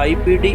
IPD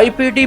IPD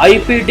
IPD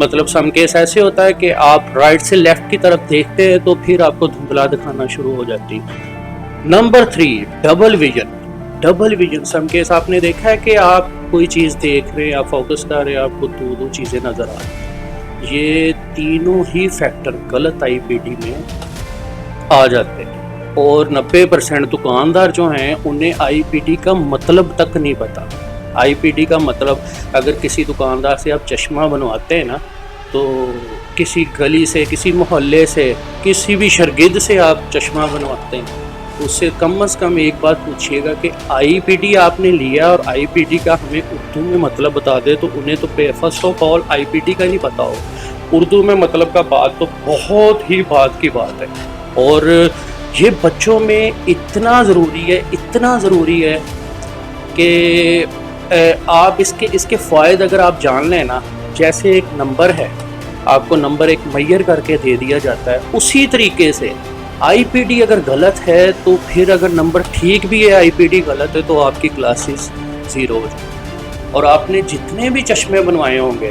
مطلب some case ایسے ہوتا ہے کہ آپ رائٹ سے لیفٹ کی طرف دیکھتے ہیں تو پھر آپ کو دھندلا دکھانا شروع ہو جاتی ہے۔ Number 3 double vision. Double vision some case آپ نے دیکھا ہے کہ آپ کوئی چیز دیکھ رہے ہیں، آپ فوکس کر رہے ہیں، آپ کو دو چیزیں نظر آ رہی ہیں۔ یہ تینوں ہی فیکٹر غلط آئی پی ڈی میں آ جاتے ہیں، اور 90% دکاندار جو ہیں انہیں آئی پی ڈی کا مطلب تک نہیں پتا۔ آئی پی ڈی کا مطلب، اگر کسی دکاندار سے آپ چشمہ بنواتے ہیں نا، تو کسی گلی سے، کسی محلے سے، کسی بھی شرگرد سے آپ چشمہ بنواتے ہیں، اس سے کم از کم ایک بات پوچھیے گا کہ آئی پی ڈی آپ نے لیا اور آئی پی ڈی کا ہمیں اردو میں مطلب بتا دے، تو انہیں تو first of all I P D کا نہیں پتا ہو۔ اردو میں مطلب کا بات تو بہت ہی بات کی بات ہے، اور یہ بچوں میں اتنا ضروری ہے کہ آپ اس کے فوائد اگر آپ جان لیں نا، جیسے ایک نمبر ہے، آپ کو نمبر ایک میئر کر کے دے دیا جاتا ہے، اسی طریقے سے آئی پی ڈی اگر غلط ہے تو پھر اگر نمبر ٹھیک بھی ہے، آئی پی ڈی غلط ہے، تو آپ کی کلاسز 0 ہو جائے۔ اور آپ نے جتنے بھی چشمے بنوائے ہوں گے،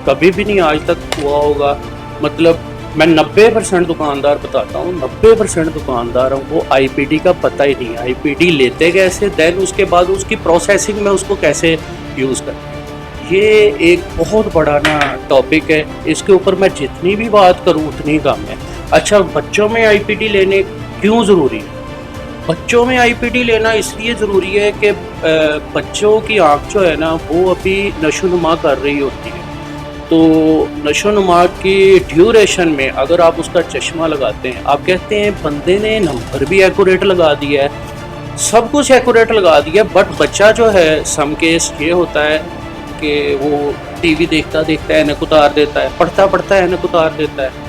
کبھی بھی نہیں آج تک ہوا ہوگا، مطلب میں 90% دکاندار بتاتا ہوں، 90% دکانداروں کو آئی پی ڈی کا پتہ ہی نہیں ہے۔ آئی پی ڈی لیتے کیسے، دین اس کے بعد اس کی پروسیسنگ میں اس کو کیسے یوز کرتے ہیں۔ یہ ایک بہت بڑا نا ٹاپک ہے، اس کے اوپر میں جتنی بھی بات کروں اتنی کم ہے۔ اچھا، بچوں میں آئی پی ڈی لینے کیوں ضروری ہے؟ بچوں میں آئی پی ڈی لینا اس لیے ضروری ہے کہ بچوں کی آنکھ جو ہے نا، وہ ابھی نشو نما کر رہی ہوتی ہے، تو نشو نما کی ڈیوریشن میں اگر آپ اس کا چشمہ لگاتے ہیں، آپ کہتے ہیں بندے نے نمبر بھی ایکوریٹ لگا دیا ہے، سب کچھ ایکوریٹ لگا دیا، بٹ بچہ جو ہے سم کیس یہ ہوتا ہے کہ وہ ٹی وی دیکھتا اینک اتار دیتا ہے، پڑھتا اینک اتار دیتا ہے۔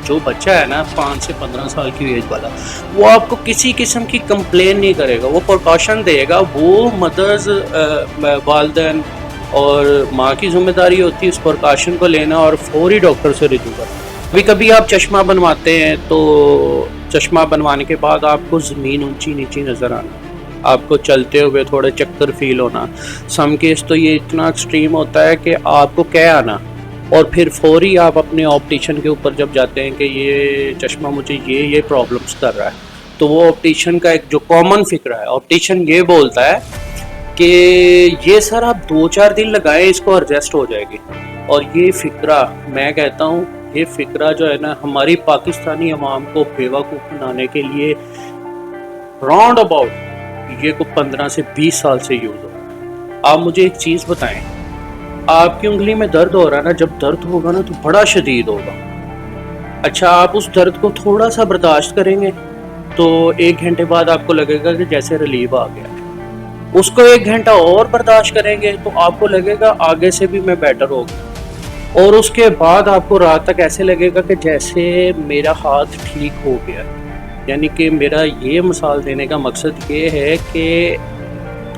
جو بچہ ہے نا 5 سے 15 سال کی ایج والا، وہ آپ کو کسی قسم کی کمپلین نہیں کرے گا، وہ پریکاشن دے گا، وہ مدرز، والدین اور ماں کی ذمہ داری ہوتی ہے اس پریکاشن کو لینا اور فوری ڈاکٹر سے رجوع کرنا۔ کبھی آپ چشمہ بنواتے ہیں تو چشمہ بنوانے کے بعد آپ کو زمین اونچی نیچی نظر آنا، آپ کو چلتے ہوئے تھوڑے چکر فیل ہونا، سم کیس تو یہ اتنا ایکسٹریم ہوتا ہے کہ آپ کو کہہ آنا، اور پھر فوری آپ اپنے آپٹیشن کے اوپر جب جاتے ہیں کہ یہ چشمہ مجھے یہ پرابلمس کر رہا ہے، تو وہ آپٹیشن کا ایک جو کامن فکر ہے، آپٹیشن یہ بولتا ہے کہ یہ سر آپ 2-4 دن لگائیں، اس کو ایڈجسٹ ہو جائے گی۔ اور یہ فکرہ، میں کہتا ہوں یہ فکرہ جو ہے نا، ہماری پاکستانی عوام کو بیوقوف بنانے کے لیے راؤنڈ اباؤٹ یہ کو 15 سے 20 سال سے یوز ہو رہا ہے۔ آپ مجھے ایک چیز بتائیں، آپ کی انگلی میں درد ہو رہا ہے نا، جب درد ہوگا نا تو بڑا شدید ہوگا۔ اچھا، آپ اس درد کو تھوڑا سا برداشت کریں گے تو 1 گھنٹے بعد آپ کو لگے گا کہ جیسے ریلیف آ گیا۔ اس کو 1 گھنٹہ اور برداشت کریں گے تو آپ کو لگے گا آگے سے بھی میں بیٹر ہو گیا، اور اس کے بعد آپ کو رات تک ایسے لگے گا کہ جیسے میرا ہاتھ ٹھیک ہو گیا۔ یعنی کہ میرا یہ مثال دینے کا مقصد یہ ہے کہ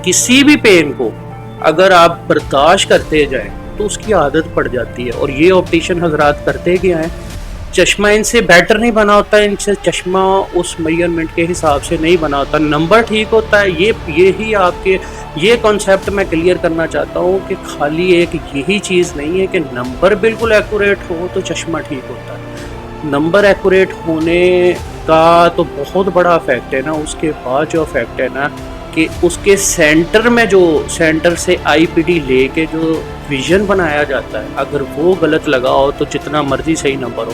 کسی بھی پین کو اگر آپ برداشت کرتے جائیں تو اس کی عادت پڑ جاتی ہے، اور یہ آپٹیشن حضرات کرتے کیا ہیں، چشمہ ان سے بیٹر نہیں بنا ہوتا، ان سے چشمہ اس میئرمنٹ کے حساب سے نہیں بنا ہوتا، نمبر ٹھیک ہوتا ہے۔ یہی آپ کے یہ کانسیپٹ میں کلیئر کرنا چاہتا ہوں کہ خالی ایک یہی چیز نہیں ہے کہ نمبر بالکل ایکوریٹ ہو تو چشمہ ٹھیک ہوتا ہے۔ نمبر ایکوریٹ ہونے کا تو بہت بڑا افیکٹ ہے نا، اس کے بعد جو افیکٹ ہے نا کہ اس کے سینٹر میں جو سینٹر سے آئی پی ڈی لے کے جو ویژن بنایا جاتا ہے، اگر وہ غلط لگا ہو تو جتنا مرضی صحیح نمبر ہو،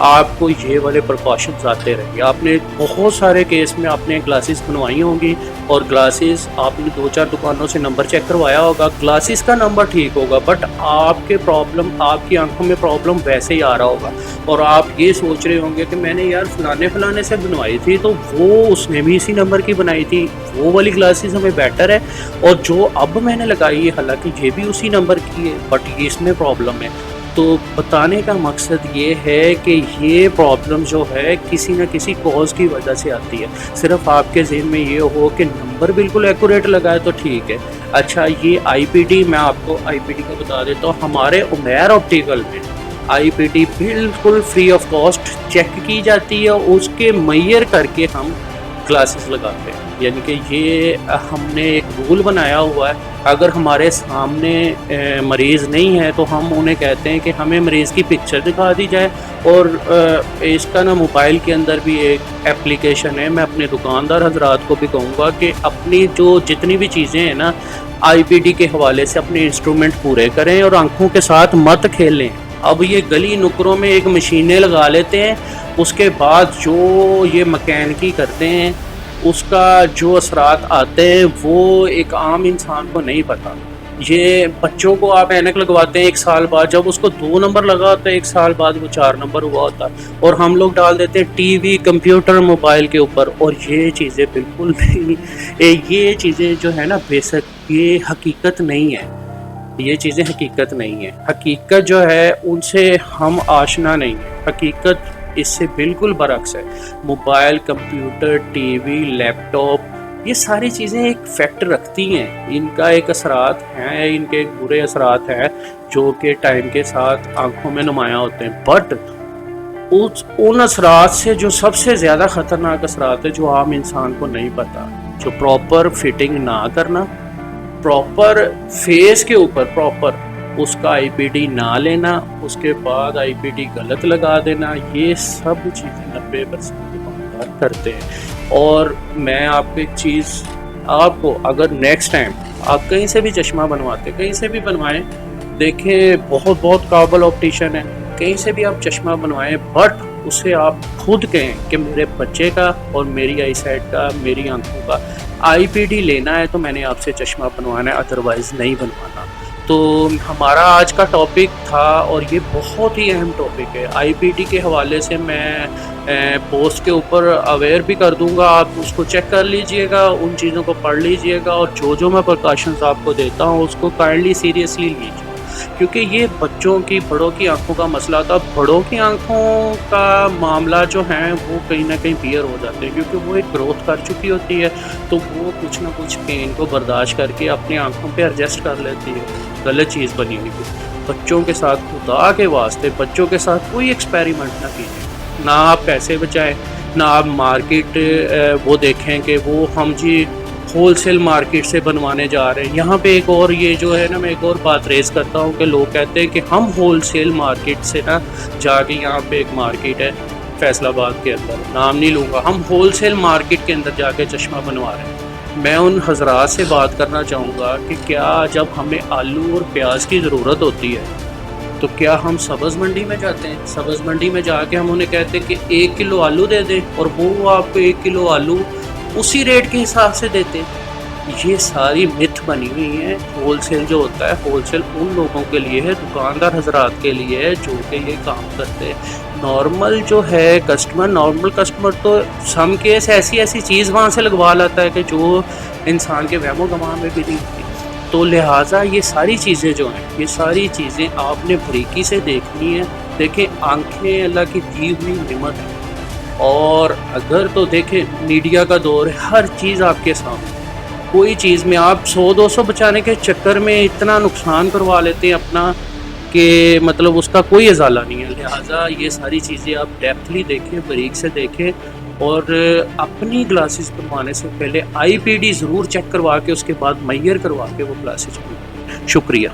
آپ کو یہ والے پریکاشنز آتے رہیں گے۔ آپ نے بہت سارے کیس میں آپ نے گلاسز بنوائی ہوں گی، اور گلاسز آپ نے 2-4 دکانوں سے نمبر چیک کروایا ہوگا، گلاسز کا نمبر ٹھیک ہوگا، بٹ آپ کے پرابلم، آپ کی آنکھوں میں پرابلم ویسے ہی آ رہا ہوگا، اور آپ یہ سوچ رہے ہوں گے کہ میں نے یار فلانے سے بنوائی تھی تو وہ اس نے بھی اسی نمبر کی بنائی تھی، وہ والی گلاسز ہمیں بیٹر ہے، اور جو اب میں نے لگائی ہے حالانکہ یہ بھی اسی نمبر کی ہے، بٹ یہ اس میں پرابلم ہے۔ تو بتانے کا مقصد یہ ہے کہ یہ پرابلم جو ہے کسی نہ کسی کوز کی وجہ سے آتی ہے، صرف آپ کے ذہن میں یہ ہو کہ نمبر بالکل ایکوریٹ لگائے تو ٹھیک ہے۔ اچھا، یہ آئی پی ڈی، میں آپ کو آئی پی ڈی کا بتا دیتا ہوں، ہمارے عمیر آپٹیکل میں آئی پی ڈی بالکل فری آف کاسٹ چیک کی جاتی ہے، اس کے میئر کر کے ہم گلاسز لگاتے ہیں۔ یعنی کہ یہ ہم نے ایک رول بنایا ہوا ہے، اگر ہمارے سامنے مریض نہیں ہے تو ہم انہیں کہتے ہیں کہ ہمیں مریض کی پکچر دکھا دی جائے. اور اس کا نا موبائل کے اندر بھی ایک اپلیکیشن ہے. میں اپنے دکاندار حضرات کو بھی کہوں گا کہ اپنی جو جتنی بھی چیزیں ہیں نا آئی پی ڈی کے حوالے سے اپنے انسٹرومنٹ پورے کریں اور آنکھوں کے ساتھ مت کھیلیں. اب یہ گلی نکروں میں ایک مشینیں لگا لیتے ہیں، اس کے بعد جو یہ مکینکی کرتے ہیں اس کا جو اثرات آتے ہیں وہ ایک عام انسان کو نہیں پتہ. یہ بچوں کو آپ اینک لگواتے ہیں 1 سال بعد، جب اس کو 2 نمبر لگا ہوتا ہے 1 سال بعد وہ 4 نمبر ہوا ہوتا ہے، اور ہم لوگ ڈال دیتے ہیں ٹی وی کمپیوٹر موبائل کے اوپر. اور یہ چیزیں بالکل بھی یہ چیزیں جو ہے نا بیسک یہ حقیقت نہیں ہے. یہ چیزیں حقیقت نہیں ہیں. حقیقت جو ہے ان سے ہم آشنا نہیں ہیں. حقیقت اس سے بالکل برعکس ہے. موبائل، کمپیوٹر، ٹی وی، لیپ ٹاپ، یہ ساری چیزیں ایک فیکٹ رکھتی ہیں. ان کا ایک اثرات ہیں، ان کے ایک برے اثرات ہیں جو کہ ٹائم کے ساتھ آنکھوں میں نمایاں ہوتے ہیں. بٹ ان اثرات سے جو سب سے زیادہ خطرناک اثرات ہے جو عام انسان کو نہیں پتہ، جو پراپر فٹنگ نہ کرنا، پراپر فیس کے اوپر پراپر اس کا آئی پی ڈی نہ لینا، اس کے بعد آئی پی ڈی غلط لگا دینا، یہ سب چیزیں 90% دکاندار کرتے ہیں. اور میں آپ کو ایک چیز آپ کو اگر نیکسٹ ٹائم آپ کہیں سے بھی چشمہ بنواتے، کہیں سے بھی بنوائیں، دیکھیں بہت قابل آپٹیشین ہے، کہیں سے بھی آپ چشمہ بنوائیں، بٹ اسے آپ خود کہیں کہ میرے بچے کا اور میری آئی سائٹ کا، میری آنکھوں کا آئی پی ڈی لینا ہے تو میں نے آپ سے چشمہ بنوانا ہے، ادروائز نہیں بنوانا. تو ہمارا آج کا ٹاپک تھا اور یہ بہت ہی اہم ٹاپک ہے. آئی پی ڈی کے حوالے سے میں پوسٹ کے اوپر اویئر بھی کر دوں گا، آپ اس کو چیک کر لیجئے گا، ان چیزوں کو پڑھ لیجئے گا، اور جو میں پریکاشنز آپ کو دیتا ہوں اس کو کائنڈلی سیریسلی لیجیے، کیونکہ یہ بچوں کی، بڑوں کی آنکھوں کا مسئلہ تھا. بڑوں کی آنکھوں کا معاملہ جو ہیں وہ کہیں نہ کہیں بیئر ہو جاتے ہیں، کیونکہ وہ ایک گروتھ کر چکی ہوتی ہے تو وہ کچھ نہ کچھ پین کو برداشت کر کے اپنی آنکھوں پہ ایڈجسٹ کر لیتی ہے. غلط چیز بنی ہوئی ہے. بچوں کے ساتھ خدا کے واسطے بچوں کے ساتھ کوئی ایکسپیریمنٹ نہ کیجیے. نہ آپ پیسے بچائیں، نہ آپ مارکیٹ وہ دیکھیں کہ وہ ہم جی ہول سیل مارکیٹ سے بنوانے جا رہے ہیں. یہاں پہ ایک اور یہ جو ہے نا میں ایک اور بات ریز کرتا ہوں کہ لوگ کہتے ہیں کہ ہم ہول سیل مارکیٹ سے نا جا کے، یہاں پہ ایک مارکیٹ ہے فیصل آباد کے اندر، نام نہیں لوں گا، ہم ہول سیل مارکیٹ کے اندر جا کے چشمہ بنوا رہے ہیں. میں ان حضرات سے بات کرنا چاہوں گا کہ کیا جب ہمیں آلو اور پیاز کی ضرورت ہوتی ہے تو کیا ہم سبز منڈی میں جاتے ہیں؟ سبز منڈی میں جا کے ہم انہیں کہتے ہیں کہ 1 کلو آلو دے دیں، اور وہ آپ کو 1 کلو آلو اسی ریٹ کے حساب سے دیتے. یہ ساری متھ بنی ہوئی ہیں. ہول سیل جو ہوتا ہے، ہول سیل ان لوگوں کے لیے ہے، دکاندار حضرات کے لیے ہے جو کہ یہ کام کرتے ہیں. نارمل جو ہے کسٹمر، نارمل کسٹمر تو سم کیس ایسی چیز وہاں سے لگوا لاتا ہے کہ جو انسان کے وہم و گمان میں بھی نہیں ہوتی. تو لہٰذا یہ ساری چیزیں جو ہیں، یہ ساری چیزیں آپ نے باریکی سے دیکھنی ہے. دیکھیں آنکھیں اللہ کی دی ہوئی نعمت ہے، اور اگر تو دیکھیں میڈیا کا دور ہے، ہر چیز آپ کے سامنے. کوئی چیز میں آپ 100-200 بچانے کے چکر میں اتنا نقصان کروا لیتے ہیں اپنا کہ مطلب اس کا کوئی ازالہ نہیں ہے. لہٰذا یہ ساری چیزیں آپ ڈیپتھلی دیکھیں، باریک سے دیکھیں، اور اپنی گلاسز بنوانے سے پہلے آئی پی ڈی ضرور چیک کروا کے اس کے بعد میئر کروا کے وہ گلاسز بنوائیں. شکریہ.